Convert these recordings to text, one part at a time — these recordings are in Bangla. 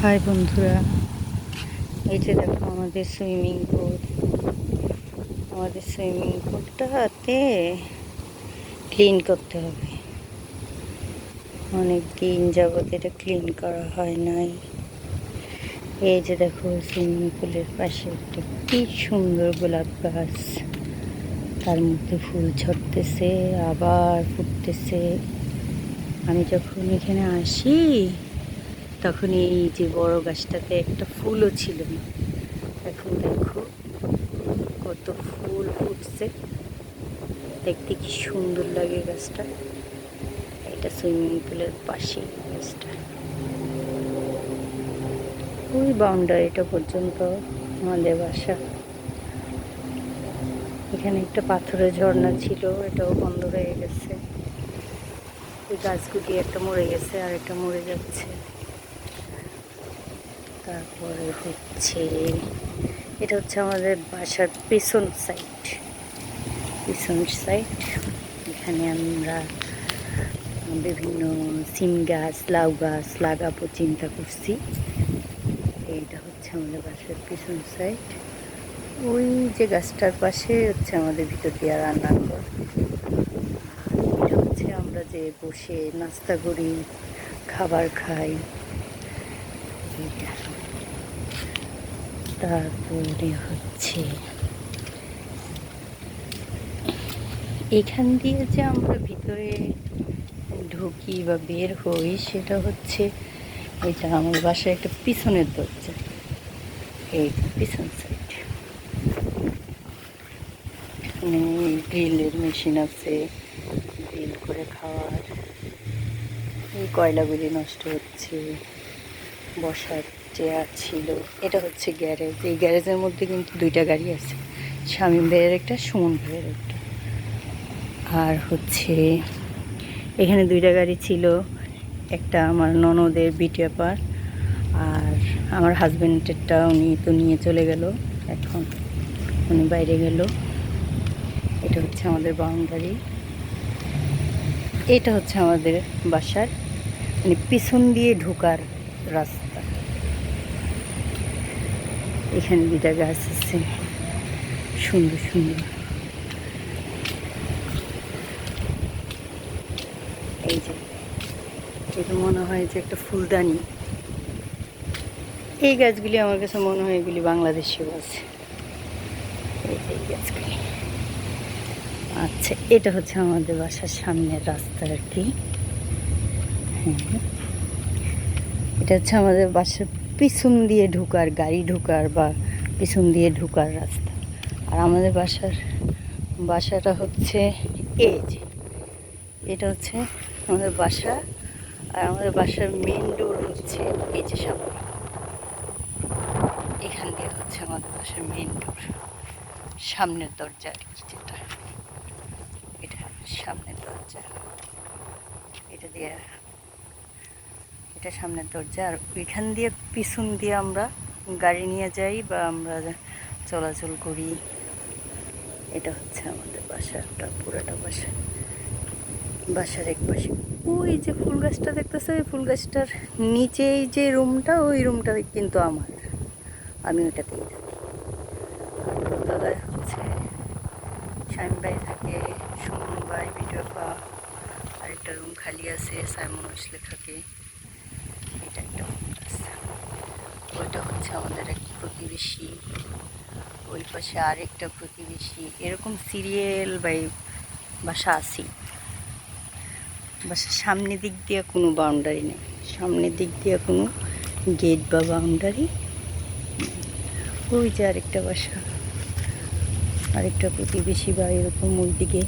হাই বন্ধুরা, এই যে দেখো আমাদের সুইমিং পুল। আমাদের সুইমিং পুলটাতে ক্লিন করতে হবে। অনেক দিন যাবত এটা ক্লিন করা হয় নাই। এই যে দেখো সুইমিং পুলের পাশে একটা কি সুন্দর গোলাপ গাছ, তার মধ্যে ফুল ছড়তেছে আবার ফুটতেছে। আমি যখন এখানে আসি তখন এই যে বড় গাছটাতে একটা ফুলও ছিল না। এখন দেখো কত ফুল ফুটছে, দেখতে কি সুন্দর লাগে গাছটা। এটা সুইমিং পুলের পাশে গাছটা। ওই বাউন্ডারিটা পর্যন্ত আমাদের বাসা। এখানে একটা পাথরের ঝর্ণা ছিল, এটাও বন্ধ হয়ে গেছে। ওই গাছগুলি একটা মরে গেছে আর একটা মরে যাচ্ছে। তারপরে এটা হচ্ছে আমাদের বাসার পিছন সাইড। এখানে আমরা বিভিন্ন সিম গাছ, লাউ গাছ লাগাবো চিন্তা করছি। এইটা হচ্ছে আমাদের বাসার পিছন সাইড। ওই যে গাছটার পাশে হচ্ছে আমাদের ভিতর দিয়ে রান্নাঘর। এটা হচ্ছে আমরা যে বসে নাস্তা করি, খাবার খাই। তারপরে হচ্ছে এখান দিয়ে যে আমরা ভিতরে ঢুকি বা বের হই, সেটা হচ্ছে এটা আমার বাসার একটা পিছনের দরজা। এই পিছন সাইড গ্রিলের মেশিন আছে, গ্রিল করে খাওয়ার। এই কয়লাগুলি নষ্ট হচ্ছে। বসার চেয়ার ছিল। এটা হচ্ছে গ্যারেজ। এই গ্যারেজের মধ্যে কিন্তু দুইটা গাড়ি আছে, শামীম ভাইয়ের একটা, সুমন ভাইয়ের একটা। আর হচ্ছে এখানে দুইটা গাড়ি ছিল, একটা আমার ননদের বিটিআপার, আর আমার হাজব্যান্ডেরটা উনি তো নিয়ে চলে গেল, এখন উনি বাইরে গেল। এটা হচ্ছে আমাদের বাউন্ডারি। এটা হচ্ছে আমাদের বাসার মানে পিছন দিয়ে ঢোকার রাস্তা। এখানে দুইটা গাছ আছে সুন্দর সুন্দর। এই যে এটা মনে হয় যে একটা ফুলদানি। এই গাছগুলি আমার কাছে মনে হয় এগুলি বাংলাদেশিও আছে। এই গাছগুলি। আচ্ছা, এটা হচ্ছে আমাদের বাসার সামনের রাস্তা আর কি। হ্যাঁ, এটা হচ্ছে আমাদের বাসার পিছন দিয়ে ঢোকার, গাড়ি ঢোকার বা পিছন দিয়ে ঢোকার রাস্তা। আর আমাদের বাসাটা হচ্ছে এই যে, এটা হচ্ছে আমাদের বাসা। আর আমাদের বাসার মেন ডোর হচ্ছে এই যে সামনে। এখান দিয়ে হচ্ছে আমাদের বাসার মেন ডোর, সামনের দরজা আর কি, যেটা এটা সামনের দরজা। এটা সামনের দরজা। আর ওইখান দিয়ে পিছন দিয়ে আমরা গাড়ি নিয়ে যাই বা আমরা চলাচল করি। এটা হচ্ছে আমাদের বাসাটা, পুরাটা বাসার এক পাশে ওই যে ফুল গাছটা দেখতেছে, ওই ফুল গাছটার নিচেই যে রুমটা, ওই রুমটা কিন্তু আমার, আমি ওইটাতেই থাকি। দোতলায় হচ্ছে শামীম ভাই থাকে, সুমন ভাই, বিটিআপা। আরেকটা রুম খালি আছে, সাইমন আসলে থাকে। এটা একটা ফুল গাছ। ওইটা হচ্ছে আমাদের এক প্রতিবেশী, ওই পাশে আরেকটা প্রতিবেশী। এরকম সিরিয়াল বাই বাসা আছি। বাসার সামনের দিক দিয়ে কোনো বাউন্ডারি নেই, সামনের দিক দিয়ে কোনো গেট বা বাউন্ডারি। ওই যে আরেকটা বাসা, আরেকটা প্রতিবেশী বা এরকম ওই দিকে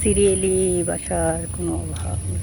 সিরিয়ালি বাসার কোনো অভাব নেই।